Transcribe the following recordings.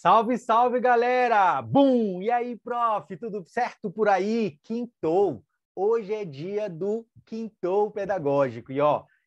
Salve, salve, galera! Bum! E aí, prof? Tudo certo por aí? Quintou! Hoje é dia do Quintou Pedagógico. E,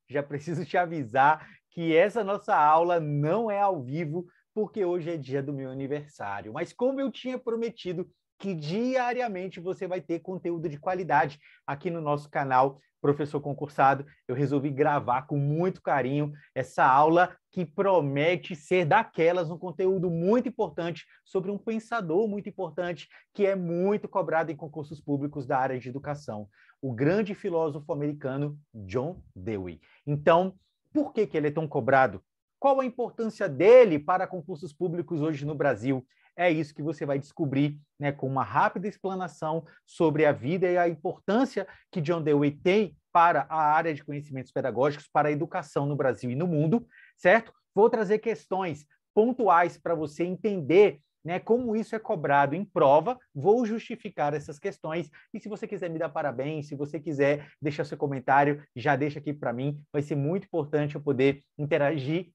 já preciso te avisar que essa nossa aula não é ao vivo, porque hoje é dia do meu aniversário. Mas como eu tinha prometido que diariamente você vai ter conteúdo de qualidade aqui no nosso canal Professor Concursado, eu resolvi gravar com muito carinho essa aula que promete ser daquelas, um conteúdo muito importante sobre um pensador muito importante que é muito cobrado em concursos públicos da área de educação, o grande filósofo americano John Dewey. Então, por que ele é tão cobrado? Qual a importância dele para concursos públicos hoje no Brasil? É isso que você vai descobrir, né, com uma rápida explanação sobre a vida e a importância que John Dewey tem para a área de conhecimentos pedagógicos, para a educação no Brasil e no mundo, certo? Vou trazer questões pontuais para você entender, né, como isso é cobrado em prova, vou justificar essas questões, e se você quiser me dar parabéns, se você quiser deixar seu comentário, já deixa aqui para mim, vai ser muito importante eu poder interagir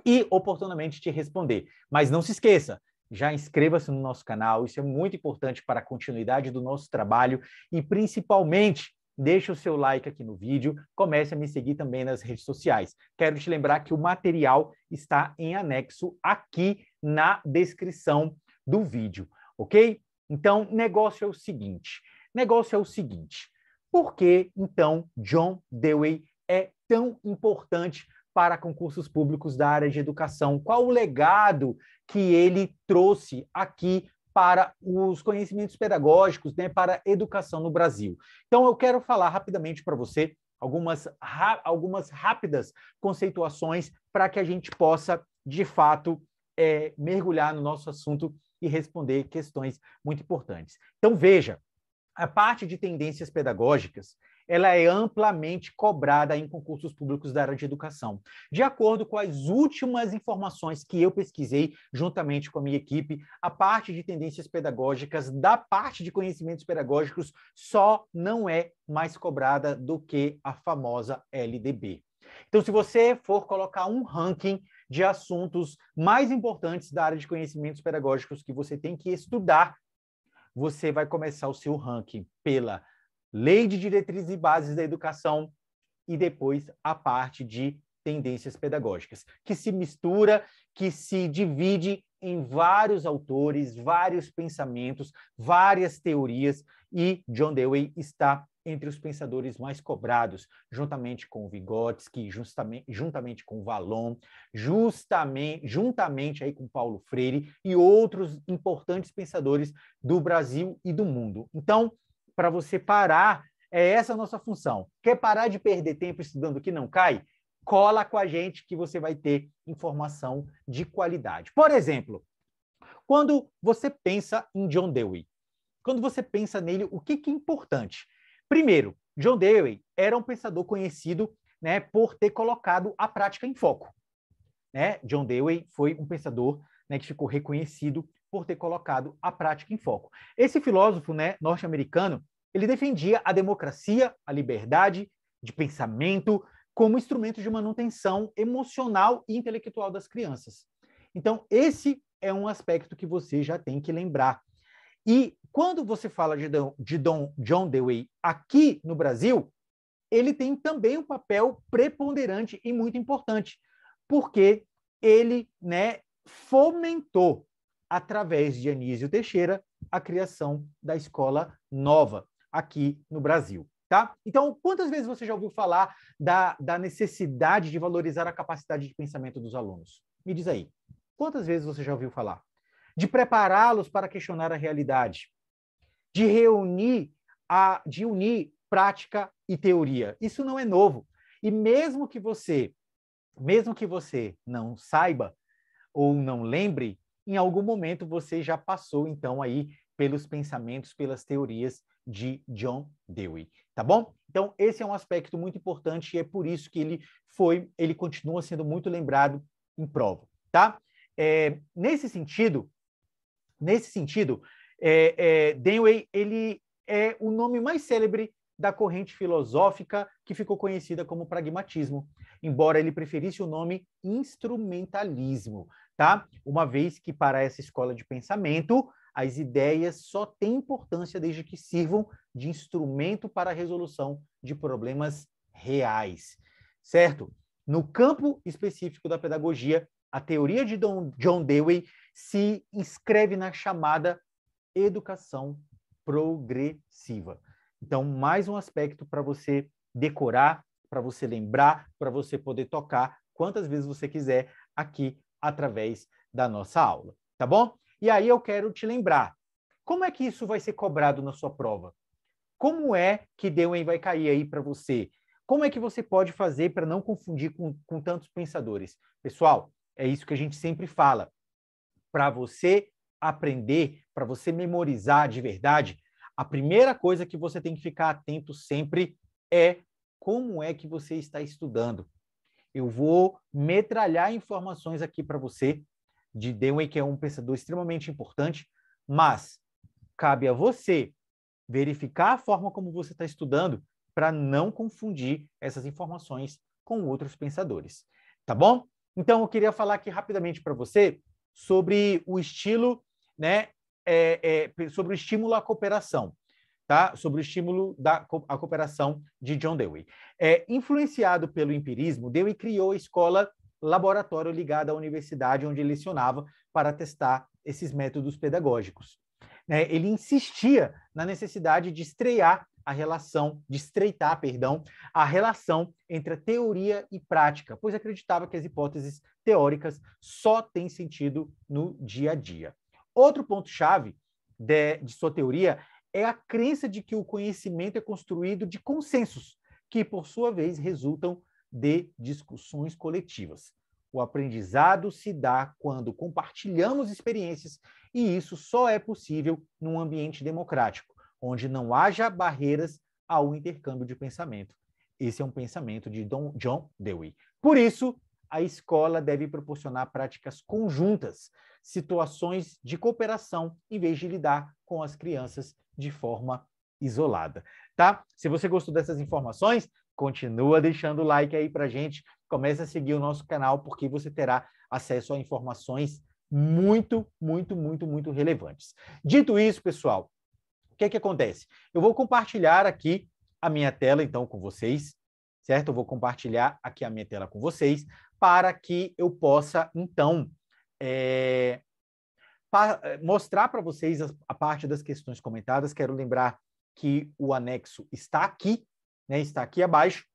e oportunamente te responder. Mas não se esqueça, já inscreva-se no nosso canal, isso é muito importante para a continuidade do nosso trabalho e, principalmente, deixe o seu like aqui no vídeo, comece a me seguir também nas redes sociais. Quero te lembrar que o material está em anexo aqui na descrição do vídeo, ok? Então, negócio é o seguinte, por que, então, John Dewey é tão importante para concursos públicos da área de educação? Qual o legado que ele trouxe aqui para os conhecimentos pedagógicos, né, para a educação no Brasil? Então, eu quero falar rapidamente para você algumas rápidas conceituações para que a gente possa, de fato, mergulhar no nosso assunto e responder questões muito importantes. Então, veja, a parte de tendências pedagógicas, ela é amplamente cobrada em concursos públicos da área de educação. De acordo com as últimas informações que eu pesquisei juntamente com a minha equipe, a parte de tendências pedagógicas, da parte de conhecimentos pedagógicos, só não é mais cobrada do que a famosa LDB. Então, se você for colocar um ranking de assuntos mais importantes da área de conhecimentos pedagógicos que você tem que estudar, você vai começar o seu ranking pela Lei de Diretrizes e Bases da Educação e depois a parte de tendências pedagógicas, que se mistura, que se divide em vários autores, vários pensamentos, várias teorias, e John Dewey está entre os pensadores mais cobrados, juntamente com Vygotsky, juntamente com Vallon, juntamente aí com Paulo Freire e outros importantes pensadores do Brasil e do mundo. Então, para você parar, é essa a nossa função. Quer parar de perder tempo estudando o que não cai? Cola com a gente que você vai ter informação de qualidade. Por exemplo, quando você pensa em John Dewey, quando você pensa nele, o que é importante? Primeiro, John Dewey era um pensador conhecido, né, por ter colocado a prática em foco. Né? John Dewey foi um pensador, né, que ficou reconhecido por ter colocado a prática em foco. Esse filósofo, né, norte-americano, ele defendia a democracia, a liberdade de pensamento como instrumento de manutenção emocional e intelectual das crianças. Então, esse é um aspecto que você já tem que lembrar. E quando você fala de John Dewey aqui no Brasil, ele tem também um papel preponderante e muito importante, porque ele, né, fomentou, através de Anísio Teixeira, a criação da Escola Nova aqui no Brasil. Tá? Então, quantas vezes você já ouviu falar da necessidade de valorizar a capacidade de pensamento dos alunos? Me diz aí. Quantas vezes você já ouviu falar? De prepará-los para questionar a realidade, de unir prática e teoria. Isso não é novo. E mesmo que você não saiba ou não lembre, em algum momento você já passou então aí pelos pensamentos, pelas teorias de John Dewey, tá bom? Então esse é um aspecto muito importante e é por isso que ele continua sendo muito lembrado em prova, tá? Nesse sentido, Dewey ele é o nome mais célebre da corrente filosófica que ficou conhecida como pragmatismo, embora ele preferisse o nome instrumentalismo, tá? Uma vez que para essa escola de pensamento, as ideias só têm importância desde que sirvam de instrumento para a resolução de problemas reais, certo? No campo específico da pedagogia, a teoria de John Dewey se inscreve na chamada educação progressiva. Então, mais um aspecto para você decorar, para você lembrar, para você poder tocar quantas vezes você quiser aqui através da nossa aula, tá bom? E aí eu quero te lembrar, como é que isso vai ser cobrado na sua prova? Como é que Dewey vai cair aí para você? Como é que você pode fazer para não confundir com tantos pensadores? Pessoal, é isso que a gente sempre fala. Para você aprender, para você memorizar de verdade, a primeira coisa que você tem que ficar atento sempre é como é que você está estudando. Eu vou metralhar informações aqui para você de Dewey, que é um pensador extremamente importante, mas cabe a você verificar a forma como você está estudando para não confundir essas informações com outros pensadores, tá bom? Então, eu queria falar aqui rapidamente para você sobre o estilo, né, sobre o estímulo à cooperação, tá? Sobre o estímulo à cooperação de John Dewey. Influenciado pelo empirismo, Dewey criou a escola laboratório ligada à universidade onde ele lecionava para testar esses métodos pedagógicos. Ele insistia na necessidade de estreitar a relação entre a teoria e prática, pois acreditava que as hipóteses teóricas só têm sentido no dia a dia. Outro ponto-chave de sua teoria é a crença de que o conhecimento é construído de consensos, que, por sua vez, resultam de discussões coletivas. O aprendizado se dá quando compartilhamos experiências, e isso só é possível num ambiente democrático, onde não haja barreiras ao intercâmbio de pensamento. Esse é um pensamento de John Dewey. Por isso, a escola deve proporcionar práticas conjuntas, situações de cooperação, em vez de lidar com as crianças de forma isolada, tá? Se você gostou dessas informações, continua deixando o like aí pra gente, comece a seguir o nosso canal, porque você terá acesso a informações muito relevantes. Dito isso, pessoal, o que é que acontece? Eu vou compartilhar aqui a minha tela, então, com vocês, certo? Eu vou compartilhar aqui a minha tela com vocês, para que eu possa, então, mostrar para vocês a parte das questões comentadas. Quero lembrar que o anexo está aqui, né? Está aqui abaixo,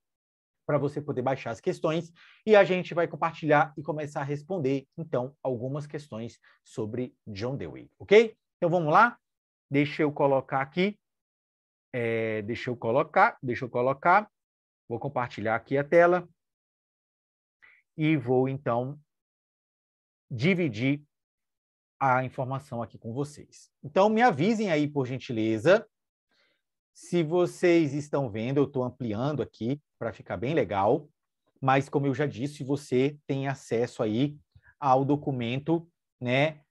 para você poder baixar as questões, e a gente vai compartilhar e começar a responder, então, algumas questões sobre John Dewey, ok? Então, vamos lá? Deixa eu colocar aqui. Deixa eu colocar. Vou compartilhar aqui a tela. E vou, então, dividir a informação aqui com vocês. Então, me avisem aí, por gentileza, se vocês estão vendo. Eu estou ampliando aqui para ficar bem legal, mas, como eu já disse, você tem acesso aí ao documento, né,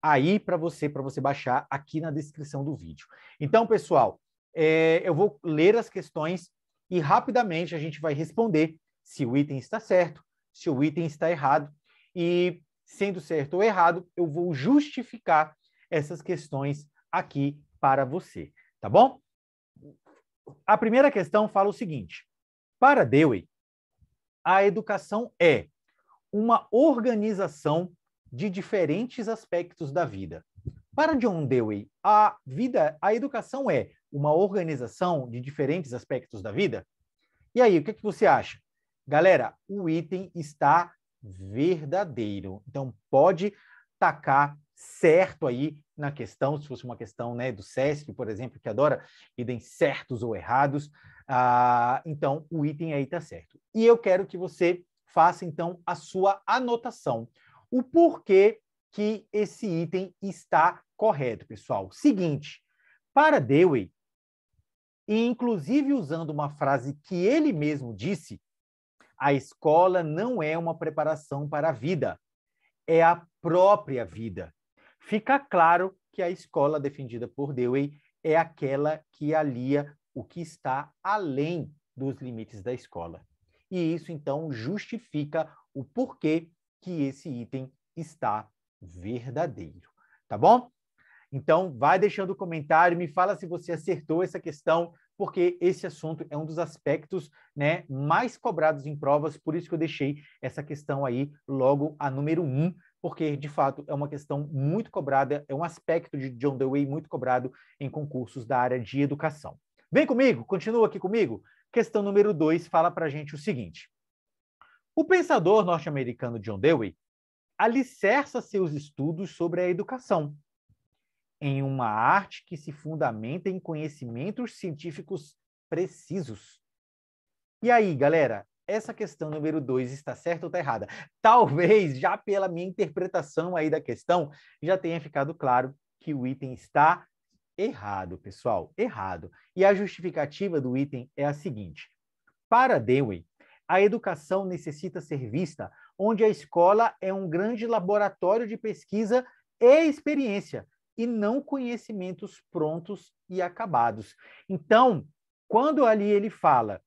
aí para você baixar aqui na descrição do vídeo. Então, pessoal, eu vou ler as questões e rapidamente a gente vai responder se o item está certo, se o item está errado, e, sendo certo ou errado, eu vou justificar essas questões aqui para você, tá bom? A primeira questão fala o seguinte: para Dewey, a educação é uma organização de diferentes aspectos da vida. Para John Dewey, a educação é uma organização de diferentes aspectos da vida? E aí, o que você acha? Galera, o item está verdadeiro. Então, pode tacar certo aí na questão, se fosse uma questão, né, do SESC, por exemplo, que adora itens certos ou errados. Então, o item aí está certo. E eu quero que você faça, então, a sua anotação. O porquê que esse item está correto, pessoal. Seguinte, para Dewey, e inclusive usando uma frase que ele mesmo disse, a escola não é uma preparação para a vida, é a própria vida. Fica claro que a escola defendida por Dewey é aquela que alia o que está além dos limites da escola. E isso, então, justifica o porquê que esse item está verdadeiro. Tá bom? Então, vai deixando o comentário, me fala se você acertou essa questão, porque esse assunto é um dos aspectos, né, mais cobrados em provas, por isso que eu deixei essa questão aí logo a número 1, porque, de fato, é uma questão muito cobrada, é um aspecto de John Dewey muito cobrado em concursos da área de educação. Vem comigo, continua aqui comigo. Questão número 2 fala para a gente o seguinte. O pensador norte-americano John Dewey alicerça seus estudos sobre a educação em uma arte que se fundamenta em conhecimentos científicos precisos. E aí, galera, essa questão número 2 está certa ou está errada? Talvez, já pela minha interpretação aí da questão, já tenha ficado claro que o item está errado, pessoal, errado. E a justificativa do item é a seguinte. Para Dewey, a educação necessita ser vista onde a escola é um grande laboratório de pesquisa e experiência, e não conhecimentos prontos e acabados. Então, quando ali ele fala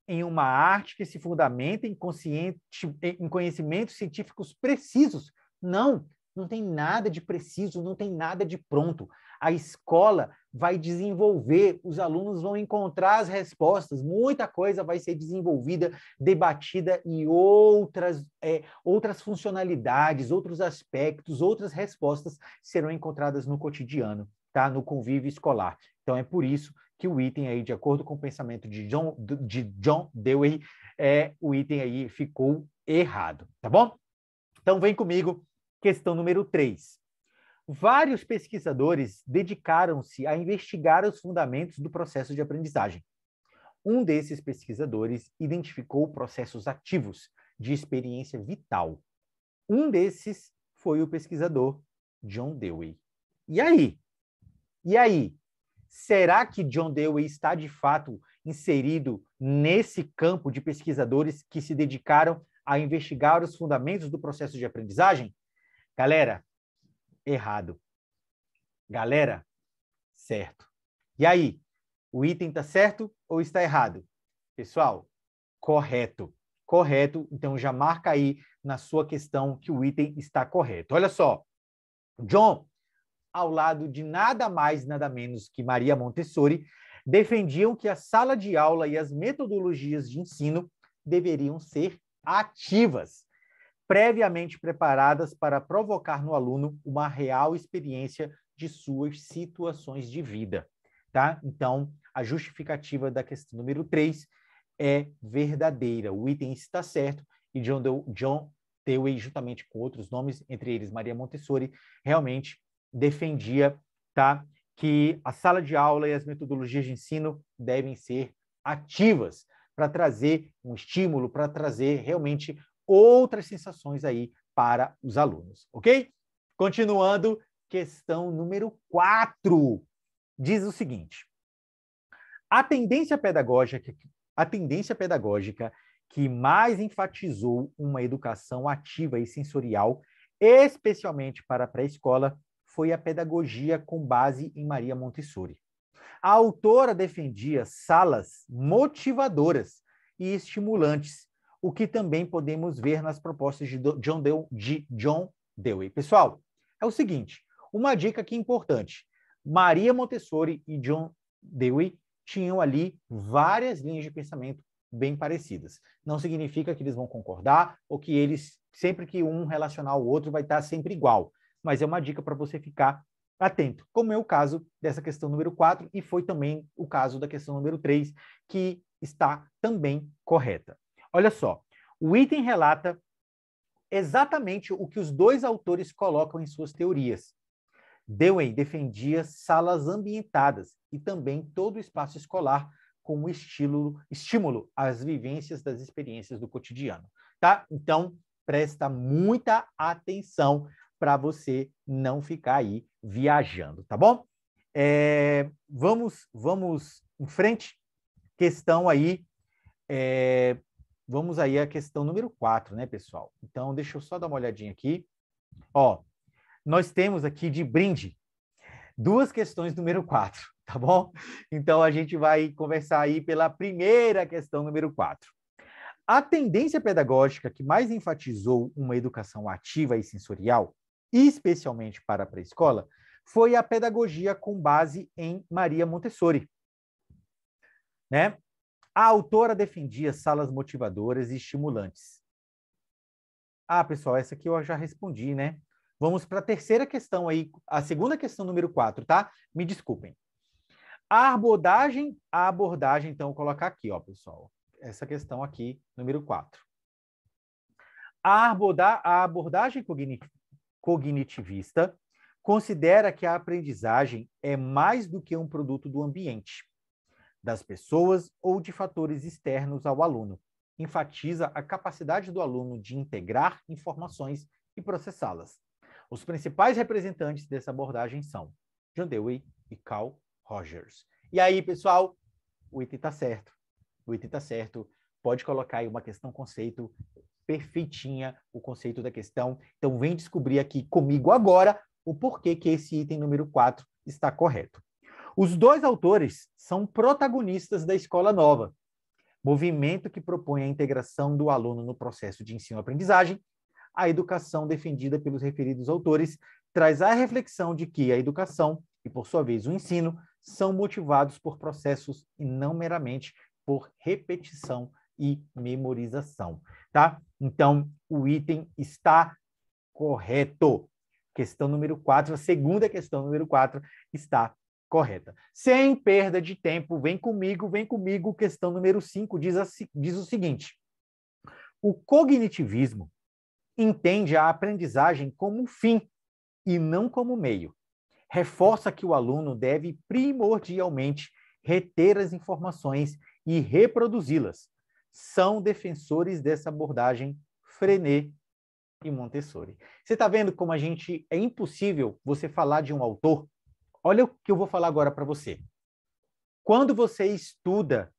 em uma arte que se fundamenta em conhecimentos científicos precisos, não tem nada de preciso, não tem nada de pronto. A escola vai desenvolver, os alunos vão encontrar as respostas, muita coisa vai ser desenvolvida, debatida e outras funcionalidades, outros aspectos, outras respostas serão encontradas no cotidiano, tá? No convívio escolar. Então, é por isso que o item aí, de acordo com o pensamento de John Dewey, o item aí ficou errado, tá bom? Então, vem comigo, questão número 3. Vários pesquisadores dedicaram-se a investigar os fundamentos do processo de aprendizagem. Um desses pesquisadores identificou processos ativos de experiência vital. Um desses foi o pesquisador John Dewey. E aí? E aí? Será que John Dewey está, de fato, inserido nesse campo de pesquisadores que se dedicaram a investigar os fundamentos do processo de aprendizagem? Galera, errado. Galera, certo. E aí, o item está certo ou está errado? Pessoal, correto. Correto, então já marca aí na sua questão que o item está correto. Olha só, John, ao lado de nada mais, nada menos que Maria Montessori, defendiam que a sala de aula e as metodologias de ensino deveriam ser ativas, previamente preparadas para provocar no aluno uma real experiência de suas situações de vida, tá? Então, a justificativa da questão número 3 é verdadeira. O item está certo e John Dewey, juntamente com outros nomes, entre eles Maria Montessori, realmente defendia, tá, que a sala de aula e as metodologias de ensino devem ser ativas para trazer um estímulo, para trazer realmente outras sensações aí para os alunos, ok? Continuando, questão número 4 diz o seguinte: a tendência pedagógica que mais enfatizou uma educação ativa e sensorial, especialmente para a pré-escola, foi a pedagogia com base em Maria Montessori. A autora defendia salas motivadoras e estimulantes, o que também podemos ver nas propostas de John Dewey. Pessoal, é o seguinte, uma dica aqui importante. Maria Montessori e John Dewey tinham ali várias linhas de pensamento bem parecidas. Não significa que eles vão concordar ou que eles, sempre que um relacionar o outro, vai estar sempre igual. Mas é uma dica para você ficar atento, como é o caso dessa questão número 4 e foi também o caso da questão número 3, que está também correta. Olha só, o item relata exatamente o que os dois autores colocam em suas teorias. Dewey defendia salas ambientadas e também todo o espaço escolar como estímulo às vivências das experiências do cotidiano, tá? Então, presta muita atenção para você não ficar aí viajando, tá bom? Vamos em frente. Questão aí, vamos aí à questão número 4, né, pessoal? Então, deixa eu só dar uma olhadinha aqui. Ó, nós temos aqui de brinde. duas questões número 4, tá bom? Então, a gente vai conversar aí pela primeira questão número 4. A tendência pedagógica que mais enfatizou uma educação ativa e sensorial, especialmente para a pré-escola, foi a pedagogia com base em Maria Montessori, né? A autora defendia salas motivadoras e estimulantes. Ah, pessoal, essa aqui eu já respondi, né? Vamos para a terceira questão aí, a segunda questão número 4, tá? Me desculpem. A abordagem, então, vou colocar aqui, ó, pessoal. Essa questão aqui, número 4. A abordagem cognitivista considera que a aprendizagem é mais do que um produto do ambiente, das pessoas ou de fatores externos ao aluno. Enfatiza a capacidade do aluno de integrar informações e processá-las. Os principais representantes dessa abordagem são John Dewey e Carl Rogers. E aí, pessoal, o item está certo. O item está certo. Pode colocar aí uma questão conceito perfeitinha, o conceito da questão. Então, vem descobrir aqui comigo agora o porquê que esse item número 4 está correto. Os dois autores são protagonistas da Escola Nova, movimento que propõe a integração do aluno no processo de ensino-aprendizagem. A educação defendida pelos referidos autores traz a reflexão de que a educação e, por sua vez, o ensino são motivados por processos e não meramente por repetição e memorização, tá? Então, o item está correto. Questão número 4, a segunda questão número 4 está correta. Sem perda de tempo, vem comigo. Questão número 5 diz o seguinte: o cognitivismo entende a aprendizagem como fim e não como meio. Reforça que o aluno deve primordialmente reter as informações e reproduzi-las. São defensores dessa abordagem Freinet e Montessori. Você está vendo como é impossível você falar de um autor? Olha o que eu vou falar agora para você. Quando você estuda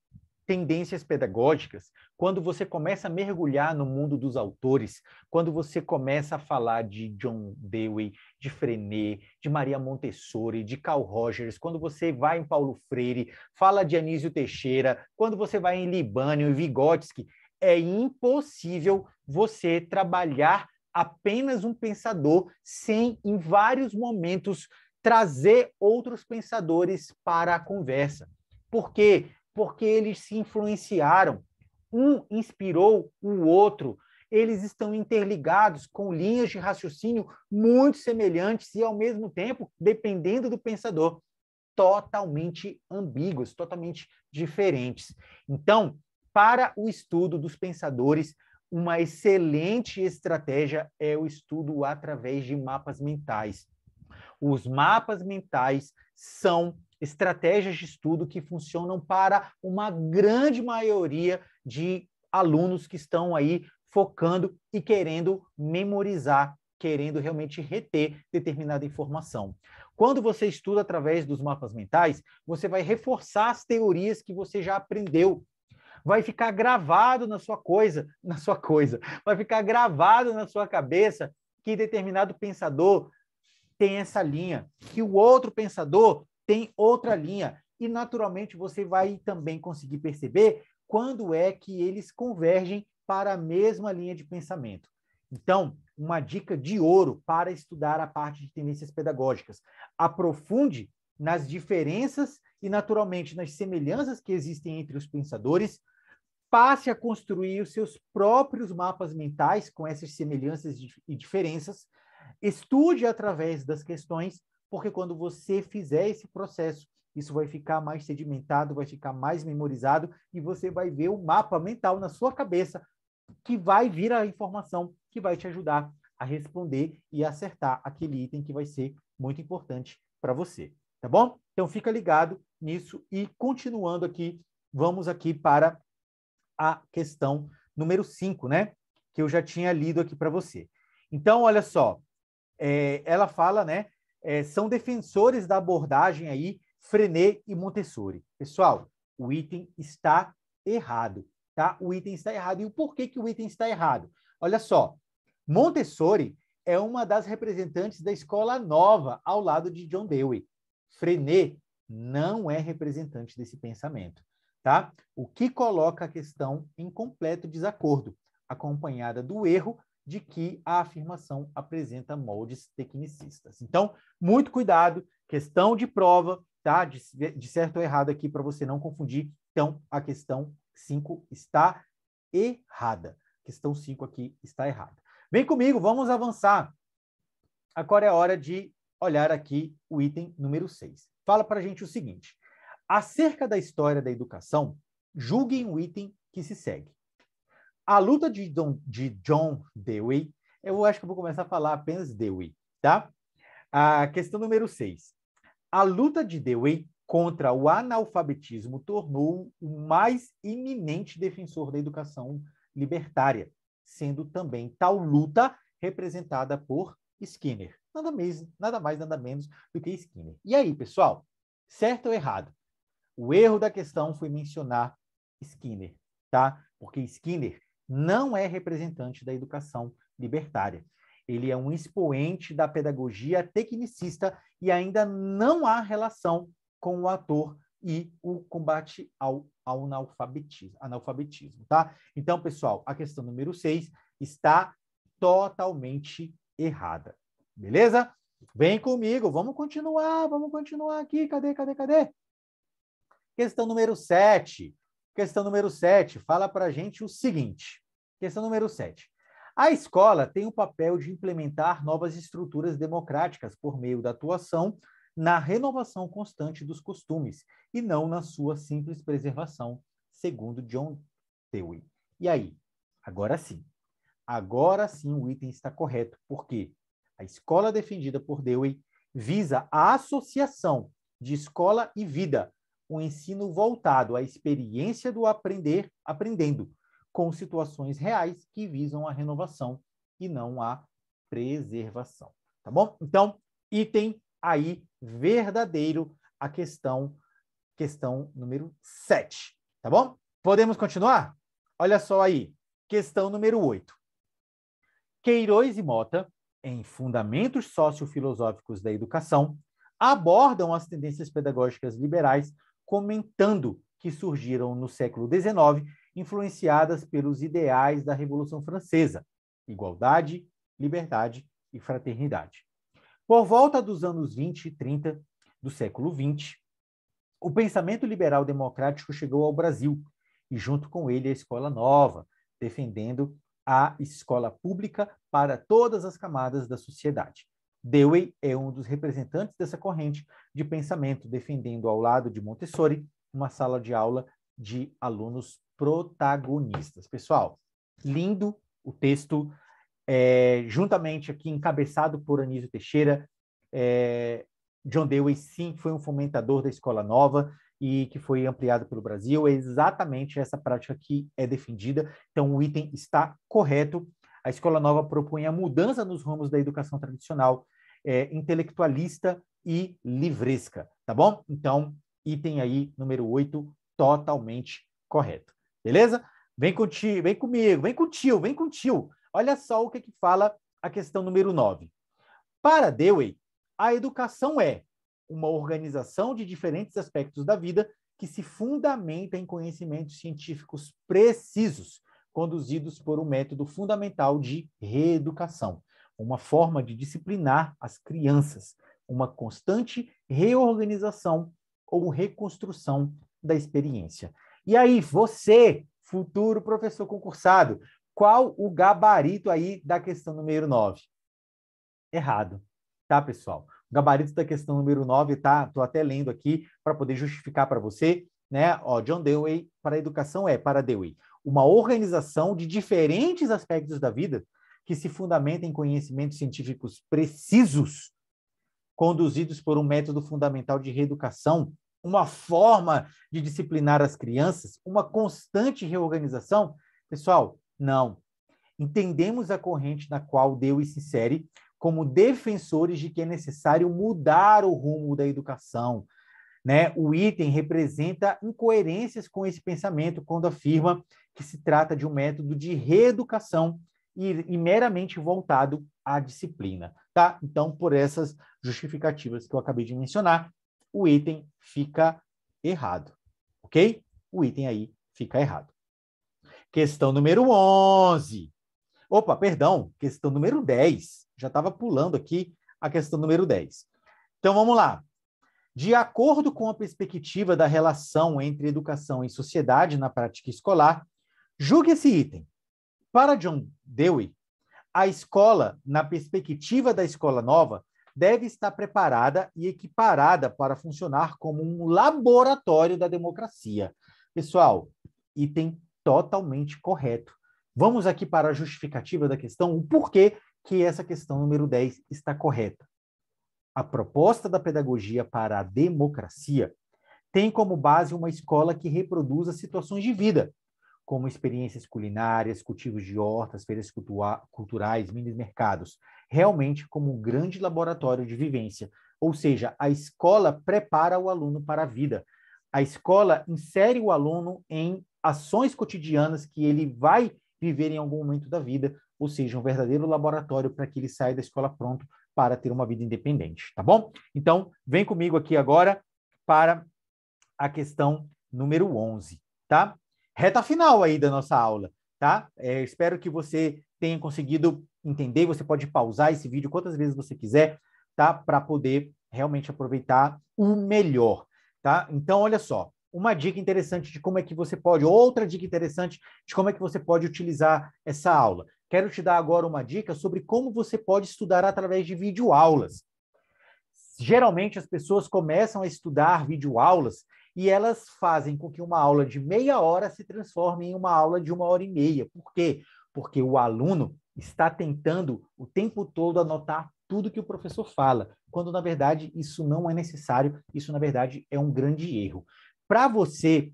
tendências pedagógicas, quando você começa a mergulhar no mundo dos autores, quando você começa a falar de John Dewey, de Freinet, de Maria Montessori, de Carl Rogers, quando você vai em Paulo Freire, fala de Anísio Teixeira, quando você vai em Libânio e Vygotsky, é impossível você trabalhar apenas um pensador sem, em vários momentos, trazer outros pensadores para a conversa. Por quê? Porque eles se influenciaram. Um inspirou o outro. Eles estão interligados com linhas de raciocínio muito semelhantes e, ao mesmo tempo, dependendo do pensador, totalmente ambíguos, totalmente diferentes. Então, para o estudo dos pensadores, uma excelente estratégia é o estudo através de mapas mentais. Os mapas mentais são estratégias de estudo que funcionam para uma grande maioria de alunos que estão aí focando e querendo memorizar, querendo realmente reter determinada informação. Quando você estuda através dos mapas mentais, você vai reforçar as teorias que você já aprendeu. Vai ficar gravado vai ficar gravado na sua cabeça que determinado pensador tem essa linha, que o outro pensador tem outra linha. E, naturalmente, você vai também conseguir perceber quando é que eles convergem para a mesma linha de pensamento. Então, uma dica de ouro para estudar a parte de tendências pedagógicas. Aprofunde nas diferenças e, naturalmente, nas semelhanças que existem entre os pensadores. Passe a construir os seus próprios mapas mentais com essas semelhanças e diferenças. Estude através das questões, porque quando você fizer esse processo, isso vai ficar mais sedimentado, vai ficar mais memorizado e você vai ver o mapa mental na sua cabeça que vai vir a informação que vai te ajudar a responder e acertar aquele item que vai ser muito importante para você, tá bom? Então fica ligado nisso e continuando aqui, vamos aqui para a questão número 5, né? Que eu já tinha lido aqui para você. Então, olha só, ela fala, né? São defensores da abordagem aí, Freinet e Montessori. Pessoal, o item está errado, tá? O item está errado. E o porquê que o item está errado? Olha só, Montessori é uma das representantes da Escola Nova, ao lado de John Dewey. Freinet não é representante desse pensamento, tá? O que coloca a questão em completo desacordo, acompanhada do erro de que a afirmação apresenta moldes tecnicistas. Então, muito cuidado, questão de prova, tá? De certo ou errado aqui para você não confundir. Então, a questão 5 está errada. A questão 5 aqui está errada. Vem comigo, vamos avançar. Agora é hora de olhar aqui o item número 6. Fala para a gente o seguinte: acerca da história da educação, julguem o item que se segue. A luta de John Dewey, eu acho que eu vou começar a falar apenas Dewey, tá? A questão número 6. A luta de Dewey contra o analfabetismo tornou o mais iminente defensor da educação libertária, sendo também tal luta representada por Skinner. Nada mais, nada menos do que Skinner. E aí, pessoal? Certo ou errado? O erro da questão foi mencionar Skinner, tá? Porque Skinner não é representante da educação libertária. Ele é um expoente da pedagogia tecnicista e ainda não há relação com o ator e o combate ao analfabetismo, tá? Então, pessoal, a questão número 6 está totalmente errada. Beleza? Vem comigo, vamos continuar aqui. Cadê? Questão número 7. Questão número 7 fala para a gente o seguinte. Questão número 7. A escola tem o papel de implementar novas estruturas democráticas por meio da atuação na renovação constante dos costumes e não na sua simples preservação, segundo John Dewey. E aí? Agora sim o item está correto, porque a escola defendida por Dewey visa a associação de escola e vida, um ensino voltado à experiência do aprendendo, com situações reais que visam a renovação e não a preservação. Tá bom? Então, item aí verdadeiro, a questão número 7. Tá bom? Podemos continuar? Olha só aí. Questão número 8. Queiroz e Mota, em Fundamentos Sociofilosóficos da Educação, abordam as tendências pedagógicas liberais, comentando que surgiram no século XIX, influenciadas pelos ideais da Revolução Francesa: igualdade, liberdade e fraternidade. Por volta dos anos 20 e 30 do século XX, o pensamento liberal democrático chegou ao Brasil, e junto com ele a Escola Nova, defendendo a escola pública para todas as camadas da sociedade. Dewey é um dos representantes dessa corrente de pensamento, defendendo ao lado de Montessori uma sala de aula de alunos protagonistas. Pessoal, lindo o texto, juntamente aqui encabeçado por Anísio Teixeira. John Dewey, sim, foi um fomentador da Escola Nova e que foi ampliado pelo Brasil. É exatamente essa prática que é defendida. Então, o item está correto. A Escola Nova propõe a mudança nos rumos da educação tradicional, intelectualista e livresca, tá bom? Então, item aí, número 8, totalmente correto. Beleza? Vem contigo, vem comigo, vem com o tio. Olha só o que fala a questão número 9. Para Dewey, a educação é uma organização de diferentes aspectos da vida que se fundamenta em conhecimentos científicos precisos, conduzidos por um método fundamental de reeducação, uma forma de disciplinar as crianças, uma constante reorganização ou reconstrução da experiência. E aí, você, futuro professor concursado, qual o gabarito aí da questão número 9? Errado, tá, pessoal? O gabarito da questão número 9, tá? Estou até lendo aqui para poder justificar para você, né? Ó, John Dewey, para a educação para Dewey, uma organização de diferentes aspectos da vida que se fundamenta em conhecimentos científicos precisos, conduzidos por um método fundamental de reeducação, uma forma de disciplinar as crianças, uma constante reorganização. Pessoal, não. Entendemos a corrente na qual Dewey se insere como defensores de que é necessário mudar o rumo da educação, né? O item representa incoerências com esse pensamento quando afirma que se trata de um método de reeducação e meramente voltado à disciplina, tá? Então, por essas justificativas que eu acabei de mencionar, o item fica errado, ok? O item aí fica errado. Questão número 11. Opa, perdão, questão número 10. Já estava pulando aqui a questão número 10. Então, vamos lá. De acordo com a perspectiva da relação entre educação e sociedade na prática escolar, julgue esse item. Para John Dewey, a escola, na perspectiva da escola nova, deve estar preparada e equiparada para funcionar como um laboratório da democracia. Pessoal, item totalmente correto. Vamos aqui para a justificativa da questão, o porquê que essa questão número 10 está correta. A proposta da pedagogia para a democracia tem como base uma escola que reproduza situações de vida, como experiências culinárias, cultivos de hortas, feiras culturais, mini-mercados, realmente como um grande laboratório de vivência. Ou seja, a escola prepara o aluno para a vida. A escola insere o aluno em ações cotidianas que ele vai viver em algum momento da vida, ou seja, um verdadeiro laboratório para que ele saia da escola pronto para ter uma vida independente, tá bom? Então, vem comigo aqui agora para a questão número 11, tá? Reta final aí da nossa aula, tá? Espero que você tenha conseguido entender. Você pode pausar esse vídeo quantas vezes você quiser, tá? Para poder realmente aproveitar o melhor, tá? Então, olha só, uma dica interessante de como é que você pode, outra dica interessante de como é que você pode utilizar essa aula. Quero te dar agora uma dica sobre como você pode estudar através de videoaulas. Geralmente, as pessoas começam a estudar videoaulas e elas fazem com que uma aula de meia hora se transforme em uma aula de 1h30. Por quê? Porque o aluno está tentando o tempo todo anotar tudo que o professor fala, quando, na verdade, isso não é necessário, isso, na verdade, é um grande erro. Para você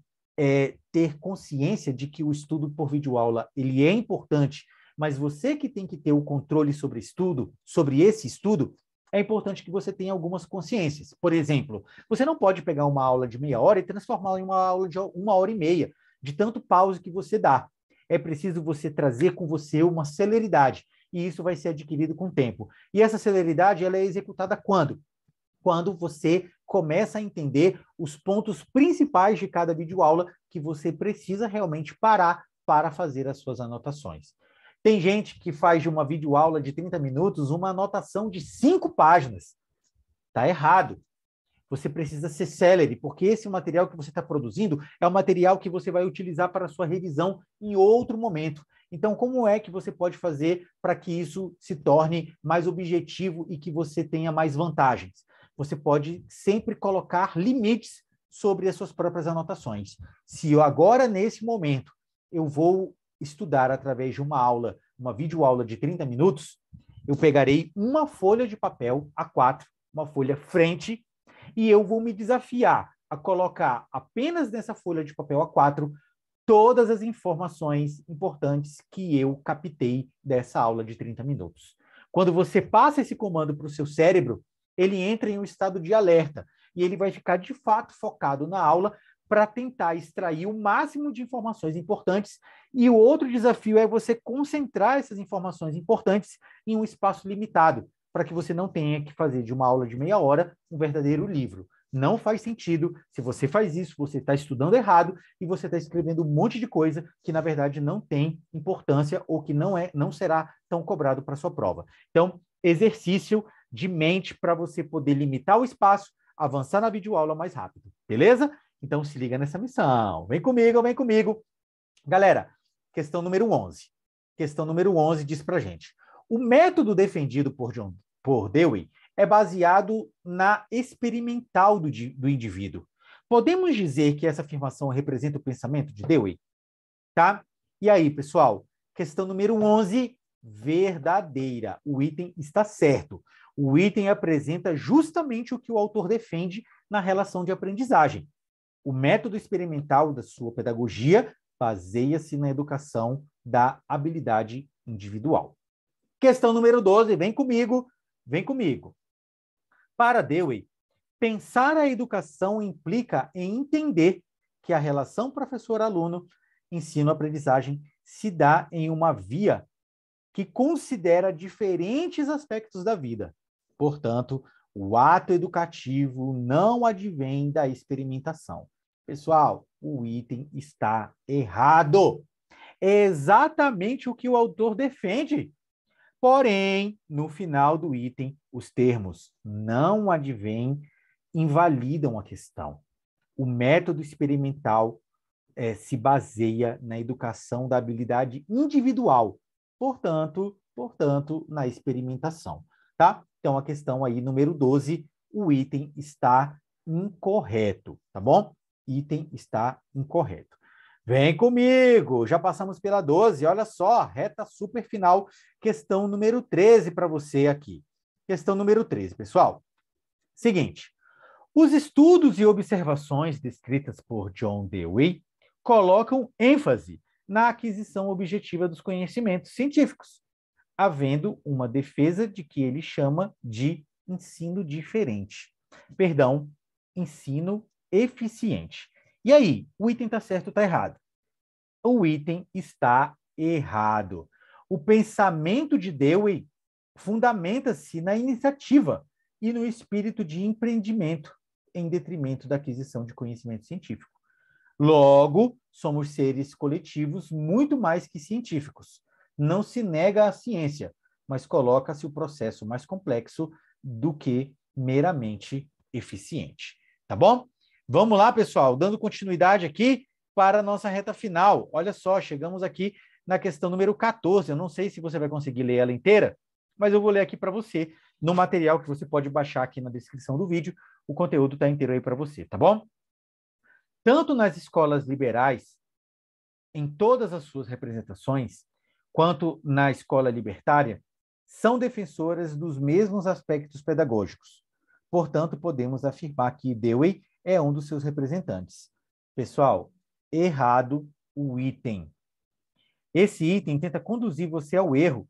ter consciência de que o estudo por videoaula ele é importante, mas você que tem que ter o controle sobre esse estudo, é importante que você tenha algumas consciências. Por exemplo, você não pode pegar uma aula de meia hora e transformá-la em uma aula de 1h30, de tanto pause que você dá. É preciso você trazer com você uma celeridade, e isso vai ser adquirido com o tempo. E essa celeridade ela é executada quando? Quando você começa a entender os pontos principais de cada videoaula que você precisa realmente parar para fazer as suas anotações. Tem gente que faz de uma videoaula de 30 minutos uma anotação de 5 páginas. Está errado. Você precisa ser célere, porque esse material que você está produzindo é o material que você vai utilizar para a sua revisão em outro momento. Então, como é que você pode fazer para que isso se torne mais objetivo e que você tenha mais vantagens? Você pode sempre colocar limites sobre as suas próprias anotações. Se eu agora, nesse momento, eu vou estudar através de uma aula, uma videoaula de 30 minutos, eu pegarei uma folha de papel A4, uma folha frente, e eu vou me desafiar a colocar apenas nessa folha de papel A4 todas as informações importantes que eu captei dessa aula de 30 minutos. Quando você passa esse comando para o seu cérebro, ele entra em um estado de alerta e ele vai ficar de fato focado na aula para tentar extrair o máximo de informações importantes. E o outro desafio é você concentrar essas informações importantes em um espaço limitado, para que você não tenha que fazer de uma aula de meia hora um verdadeiro livro. Não faz sentido. Se você faz isso, você está estudando errado e você está escrevendo um monte de coisa que, na verdade, não tem importância ou que não será tão cobrado para a sua prova. Então, exercício de mente para você poder limitar o espaço, avançar na videoaula mais rápido. Beleza? Então, se liga nessa missão. Vem comigo, vem comigo. Galera, questão número 11. Questão número 11 diz para a gente. O método defendido por Dewey é baseado na experimental do indivíduo. Podemos dizer que essa afirmação representa o pensamento de Dewey? Tá? E aí, pessoal? Questão número 11, verdadeira. O item está certo. O item apresenta justamente o que o autor defende na relação de aprendizagem. O método experimental da sua pedagogia baseia-se na educação da habilidade individual. Questão número 12, vem comigo, vem comigo. Para Dewey, pensar a educação implica em entender que a relação professor-aluno, ensino-aprendizagem, se dá em uma via que considera diferentes aspectos da vida. Portanto, O ato educativo não advém da experimentação. Pessoal, o item está errado. É exatamente o que o autor defende. Porém, no final do item, os termos não advém invalidam a questão. O método experimental se baseia na educação da habilidade individual, portanto, na experimentação, tá? Então, a questão aí, número 12, o item está incorreto, tá bom? Item está incorreto. Vem comigo, já passamos pela 12, olha só, reta super final, questão número 13 para você aqui. Questão número 13, pessoal. Seguinte, os estudos e observações descritas por John Dewey colocam ênfase na aquisição objetiva dos conhecimentos científicos, havendo uma defesa de que ele chama de ensino diferente. Perdão, ensino eficiente. E aí, o item está certo ou está errado? O item está errado. O pensamento de Dewey fundamenta-se na iniciativa e no espírito de empreendimento, em detrimento da aquisição de conhecimento científico. Logo, somos seres coletivos muito mais que científicos. Não se nega a ciência, mas coloca-se o processo mais complexo do que meramente eficiente. Tá bom? Vamos lá, pessoal, dando continuidade aqui para a nossa reta final. Olha só, chegamos aqui na questão número 14. Eu não sei se você vai conseguir ler ela inteira, mas eu vou ler aqui para você, no material que você pode baixar aqui na descrição do vídeo. O conteúdo está inteiro aí para você, tá bom? Tanto nas escolas liberais, em todas as suas representações, quanto na escola libertária, são defensoras dos mesmos aspectos pedagógicos. Portanto, podemos afirmar que Dewey é um dos seus representantes. Pessoal, errado o item. Esse item tenta conduzir você ao erro,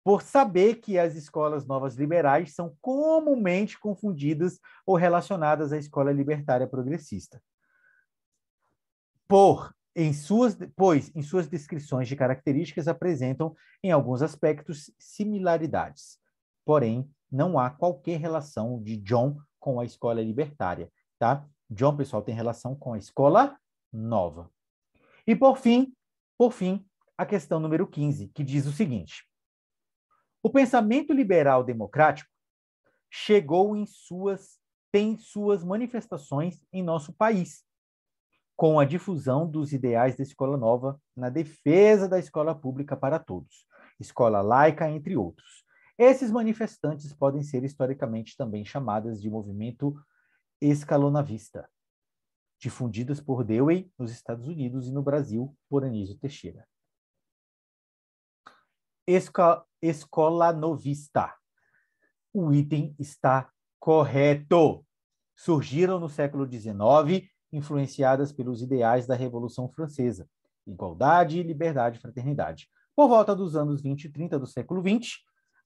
por saber que as escolas novas liberais são comumente confundidas ou relacionadas à escola libertária progressista. Pois em suas descrições de características apresentam, em alguns aspectos, similaridades. Porém, não há qualquer relação de John com a escola libertária, tá? John, pessoal, tem relação com a escola nova. E, por fim, a questão número 15, que diz o seguinte: o pensamento liberal democrático tem suas manifestações em nosso país, com a difusão dos ideais da escola nova na defesa da escola pública para todos, escola laica, entre outros. Esses manifestantes podem ser historicamente também chamadas de movimento escalonovista, difundidas por Dewey nos Estados Unidos e no Brasil por Anísio Teixeira. Escola novista. O item está correto. Surgiram no século XIX, influenciadas pelos ideais da Revolução Francesa, igualdade, liberdade e fraternidade. Por volta dos anos 20 e 30 do século XX,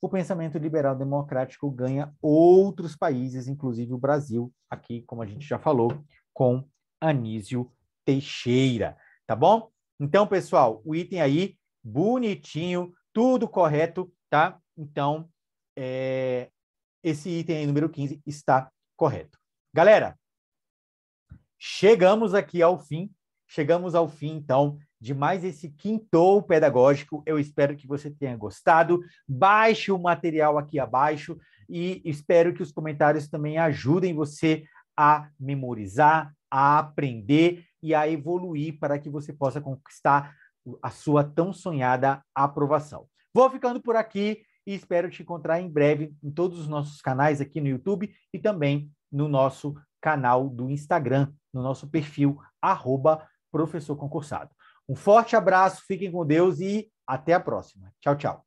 o pensamento liberal democrático ganha outros países, inclusive o Brasil, aqui, como a gente já falou, com Anísio Teixeira, tá bom? Então, pessoal, o item aí, bonitinho, tudo correto, tá? Então, esse item aí, número 15, está correto. Galera, chegamos ao fim, então, de mais esse Quintou Pedagógico. Eu espero que você tenha gostado. Baixe o material aqui abaixo e espero que os comentários também ajudem você a memorizar, a aprender e a evoluir para que você possa conquistar a sua tão sonhada aprovação. Vou ficando por aqui e espero te encontrar em breve em todos os nossos canais aqui no YouTube e também no nosso canal do Instagram, no nosso perfil, @professor concursado. Um forte abraço, fiquem com Deus e até a próxima. Tchau, tchau.